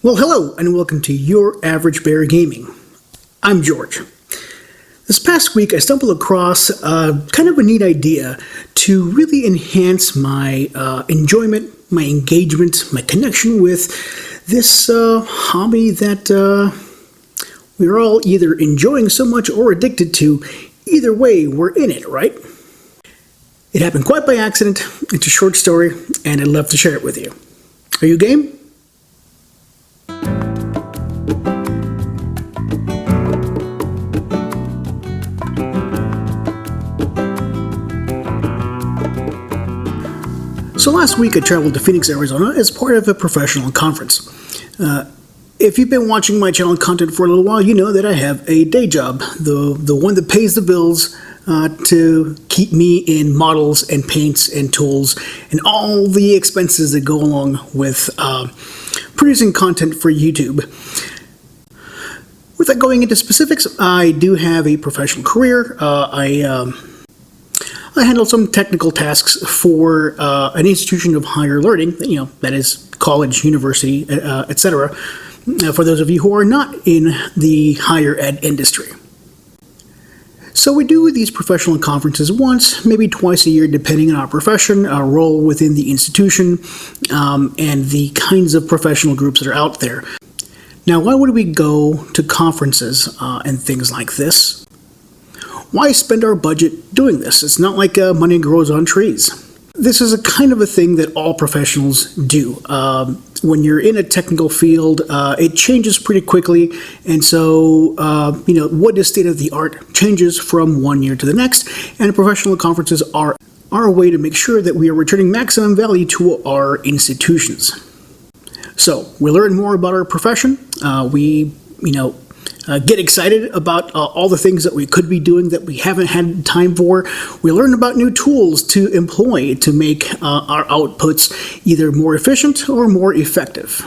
Well, hello, and welcome to Your Average Bear Gaming. I'm George. This past week, I stumbled across kind of a neat idea to really enhance my enjoyment, my engagement, my connection with this hobby that we're all either enjoying so much or addicted to. Either way, we're in it, right? It happened quite by accident. It's a short story, and I'd love to share it with you. Are you game? So last week I traveled to Phoenix, Arizona as part of a professional conference. If you've been watching my channel content for a little while, you know that I have a day job, the one that pays the bills to keep me in models and paints and tools and all the expenses that go along with producing content for YouTube. Without going into specifics, I do have a professional career. I handle some technical tasks for an institution of higher learning, that is college, university, etc., for those of you who are not in the higher ed industry. So we do these professional conferences once, maybe twice a year, depending on our profession, our role within the institution, and the kinds of professional groups that are out there. Now, why would we go to conferences and things like this? Why spend our budget doing this? It's not like money grows on trees. This is a kind of a thing that all professionals do. When you're in a technical field, it changes pretty quickly, and so what is state of the art changes from one year to the next, and professional conferences are a way to make sure that we are returning maximum value to our institutions. So we learn more about our profession. We get excited about all the things that we could be doing that we haven't had time for. We learn about new tools to employ to make our outputs either more efficient or more effective.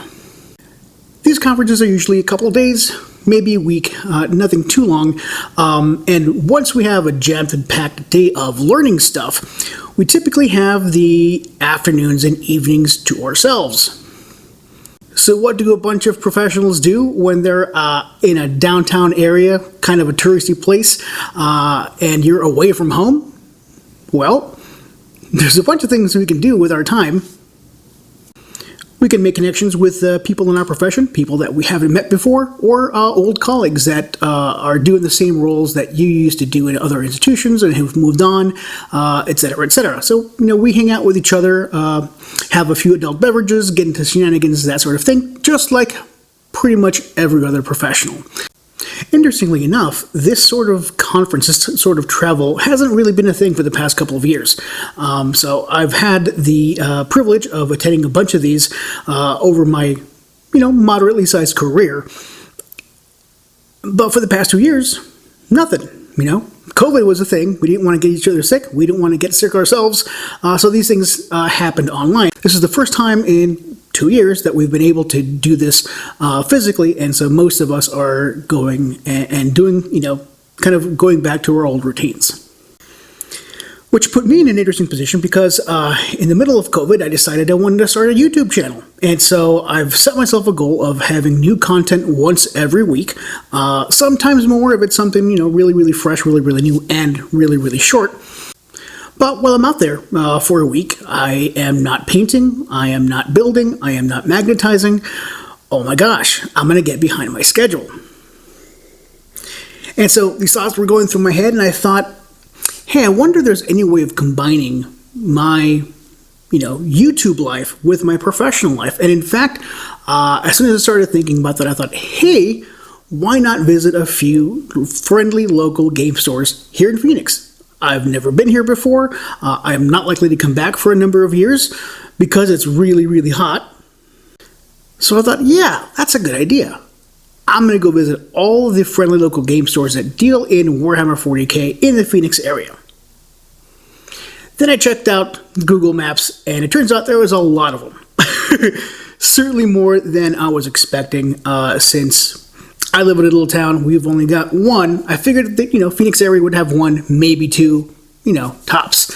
These conferences are usually a couple of days, maybe a week, nothing too long. And once we have a jam-packed day of learning stuff, we typically have the afternoons and evenings to ourselves. So what do a bunch of professionals do when they're in a downtown area, kind of a touristy place, and you're away from home? Well, there's a bunch of things we can do with our time. We can make connections with people in our profession, people that we haven't met before, or old colleagues that are doing the same roles that you used to do in other institutions and have moved on, etc., etc. So, we hang out with each other, have a few adult beverages, get into shenanigans, that sort of thing, just like pretty much every other professional. Interestingly enough, this sort of conference, this sort of travel, hasn't really been a thing for the past couple of years. So I've had the privilege of attending a bunch of these over my, moderately sized career. But for the past 2 years, nothing. COVID was a thing. We didn't want to get each other sick. We didn't want to get sick ourselves. So these things happened online. This is the first time in 2 years that we've been able to do this physically, and so most of us are going and doing, kind of going back to our old routines. Which put me in an interesting position because in the middle of COVID, I decided I wanted to start a YouTube channel. And so I've set myself a goal of having new content once every week, sometimes more if it's something, really, really fresh, really, really new, and really, really short. But while I'm out there for a week, I am not painting, I am not building, I am not magnetizing. Oh my gosh, I'm going to get behind my schedule. And so these thoughts were going through my head, and I thought, hey, I wonder if there's any way of combining my, YouTube life with my professional life. And in fact, as soon as I started thinking about that, I thought, hey, why not visit a few friendly local game stores here in Phoenix? I've never been here before. I am not likely to come back for a number of years because it's really, really hot. So I thought, yeah, that's a good idea. I'm going to go visit all of the friendly local game stores that deal in Warhammer 40K in the Phoenix area. Then I checked out Google Maps, and it turns out there was a lot of them. Certainly more than I was expecting, since I live in a little town. We've only got one. I figured that, Phoenix area would have one, maybe two, tops.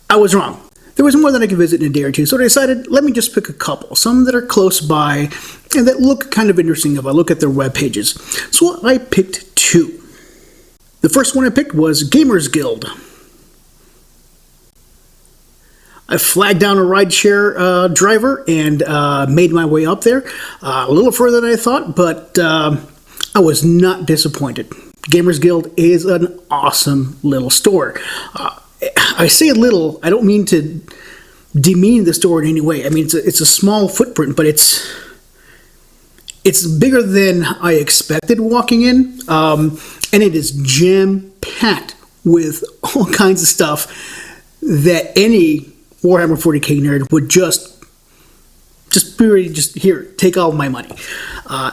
I was wrong. There was more than I could visit in a day or two, so I decided, let me just pick a couple. Some that are close by, and that look kind of interesting if I look at their web pages. So I picked 2. The first one I picked was Gamers Guild. I flagged down a rideshare driver and made my way up there. A little further than I thought, but I was not disappointed. Gamers Guild is an awesome little store. I say little, I don't mean to demean the store in any way. I mean, it's a small footprint, but it's bigger than I expected walking in, and it is jam-packed with all kinds of stuff that any Warhammer 40K nerd would just be ready to just, here, take all my money.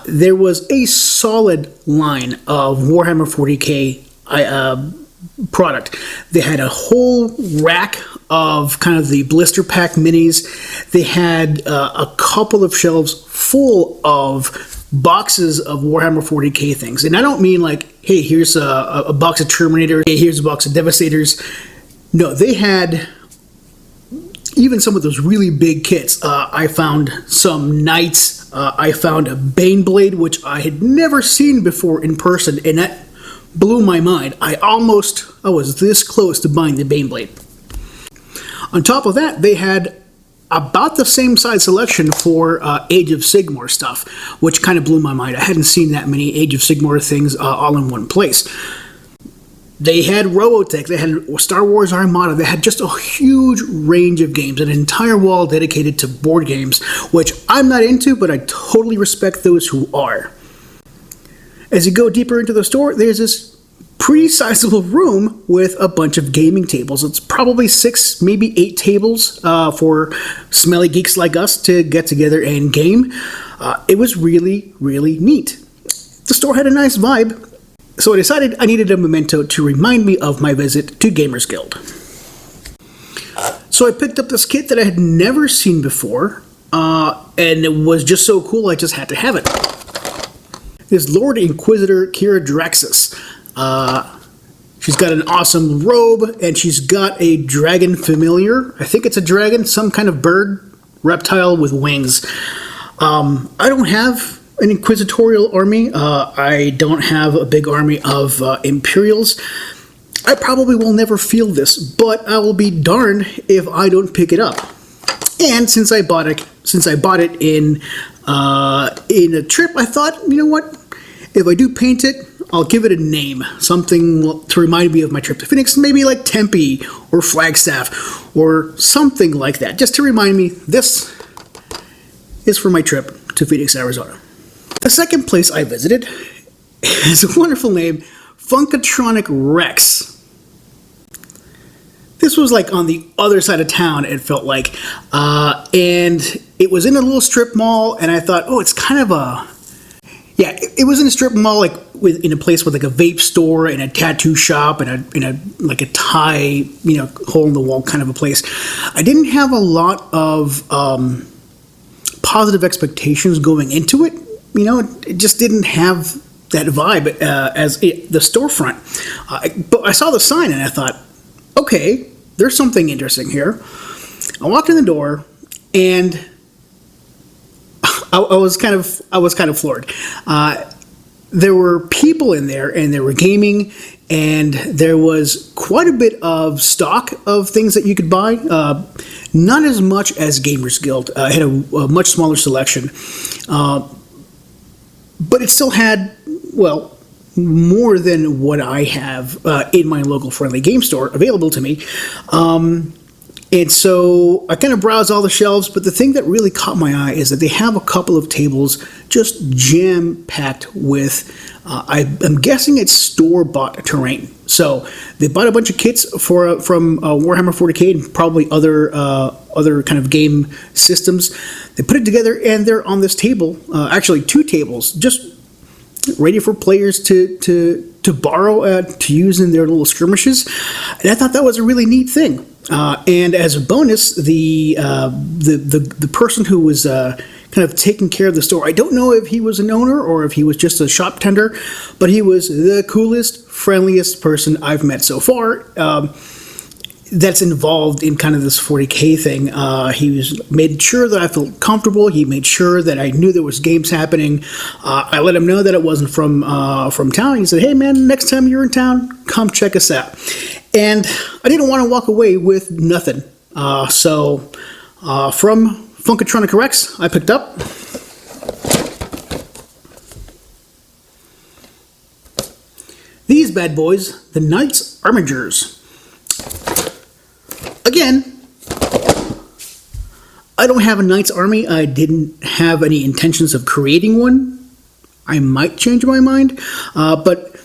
There was a solid line of Warhammer 40K product. They had a whole rack of kind of the blister pack minis. They had a couple of shelves full of boxes of Warhammer 40K things. And I don't mean like, hey, here's a box of Terminator, hey, here's a box of Devastators. No, they had even some of those really big kits. I found some Knights. I found a Baneblade, which I had never seen before in person, and that blew my mind. I was this close to buying the Baneblade. On top of that, they had about the same size selection for Age of Sigmar stuff, which kind of blew my mind. I hadn't seen that many Age of Sigmar things all in one place. They had Robotech, they had Star Wars Armada, they had just a huge range of games, an entire wall dedicated to board games, which I'm not into, but I totally respect those who are. As you go deeper into the store, there's this pretty sizable room with a bunch of gaming tables. It's probably 6, maybe 8 tables for smelly geeks like us to get together and game. It was really, really neat. The store had a nice vibe. So I decided I needed a memento to remind me of my visit to Gamers Guild. So I picked up this kit that I had never seen before, and it was just so cool I just had to have it. This Lord Inquisitor Kira Draxus. She's got an awesome robe, and she's got a dragon familiar. I think it's a dragon, some kind of bird, reptile with wings. I don't have an inquisitorial army. I don't have a big army of Imperials. I probably will never feel this, but I will be darned if I don't pick it up. And since I bought it in a trip, I thought, you know what? If I do paint it, I'll give it a name, something to remind me of my trip to Phoenix, maybe like Tempe or Flagstaff or something like that, just to remind me this is for my trip to Phoenix, Arizona. The second place I visited is a wonderful name, Funkatronic Rex. This was like on the other side of town, it felt like, and it was in a little strip mall, and I thought, oh, it's kind of a, yeah, it was in a strip mall, like in a place with like a vape store and a tattoo shop and a like a tie, hole in the wall kind of a place. I didn't have a lot of positive expectations going into it. It just didn't have that vibe as the storefront. But I saw the sign and I thought, okay, there's something interesting here. I walked in the door and I was kind of floored. There were people in there and they were gaming, and there was quite a bit of stock of things that you could buy. Not as much as Gamers Guild. It had a much smaller selection. But it still had, well, more than what I have in my local friendly game store available to me. And so I kind of browsed all the shelves, but the thing that really caught my eye is that they have a couple of tables just jam-packed with, I'm guessing it's store-bought terrain. So they bought a bunch of kits from Warhammer 40K and probably other kind of game systems. They put it together, and they're on this table, actually 2 tables, just ready for players to borrow, to use in their little skirmishes. And I thought that was a really neat thing. And as a bonus, the person who was kind of taking care of the store, I don't know if he was an owner or if he was just a shop tender, but he was the coolest, friendliest person I've met so far. that's involved in kind of this 40K thing. Made sure that I felt comfortable. He made sure that I knew there was games happening. I let him know that it wasn't from town. He said, "Hey man, next time you're in town, come check us out." And I didn't want to walk away with nothing. So from Funkatronic Rex, I picked up these bad boys, the Knights Armigers. Again, I don't have a Knights Army. I didn't have any intentions of creating one. I might change my mind, but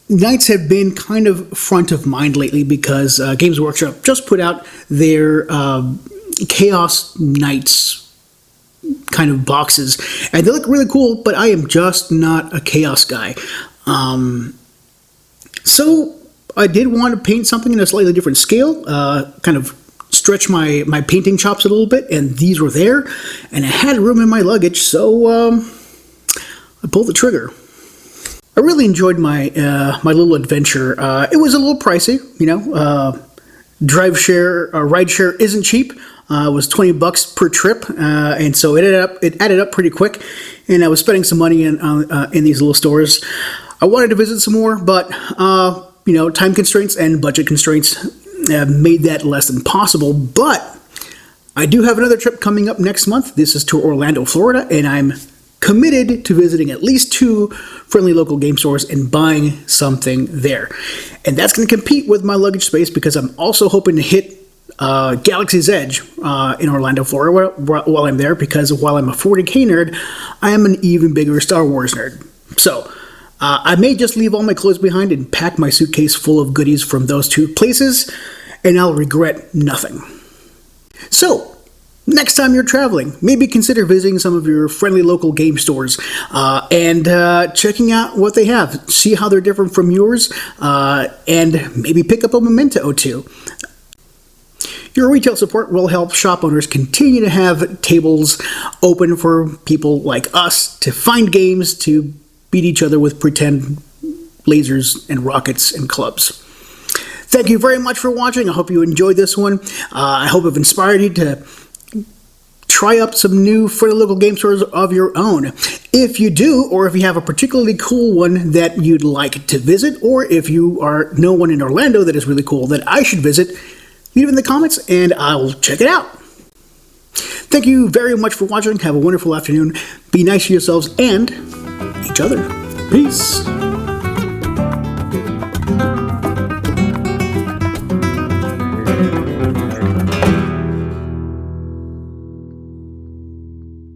Knights have been kind of front of mind lately because Games Workshop just put out their Chaos Knights kind of boxes, and they look really cool, but I am just not a Chaos guy. So I did want to paint something in a slightly different scale, kind of stretch my painting chops a little bit, and these were there, and I had room in my luggage, so I pulled the trigger. I really enjoyed my my little adventure. It was a little pricey, you know. Ride share isn't cheap. It was $20 per trip, and so it added up pretty quick. And I was spending some money in these little stores. I wanted to visit some more, but you know, time constraints and budget constraints made that less than possible. But I do have another trip coming up next month. This is to Orlando, Florida, and I'm committed to visiting at least 2 friendly local game stores and buying something there. And that's going to compete with my luggage space because I'm also hoping to hit Galaxy's Edge in Orlando, Florida while I'm there, because while I'm a 40K nerd, I am an even bigger Star Wars nerd. So I may just leave all my clothes behind and pack my suitcase full of goodies from those 2 places, and I'll regret nothing. So, next time you're traveling, maybe consider visiting some of your friendly local game stores and checking out what they have. See how they're different from yours, and maybe pick up a Memento or 2. Your retail support will help shop owners continue to have tables open for people like us to find games to beat each other with pretend lasers and rockets and clubs. Thank you very much for watching. I hope you enjoyed this one. I hope I've inspired you to try up some new friendly local game stores of your own. If you do, or if you have a particularly cool one that you'd like to visit, or if you know one in Orlando that is really cool that I should visit, leave it in the comments and I'll check it out. Thank you very much for watching. Have a wonderful afternoon. Be nice to yourselves and each other. Peace.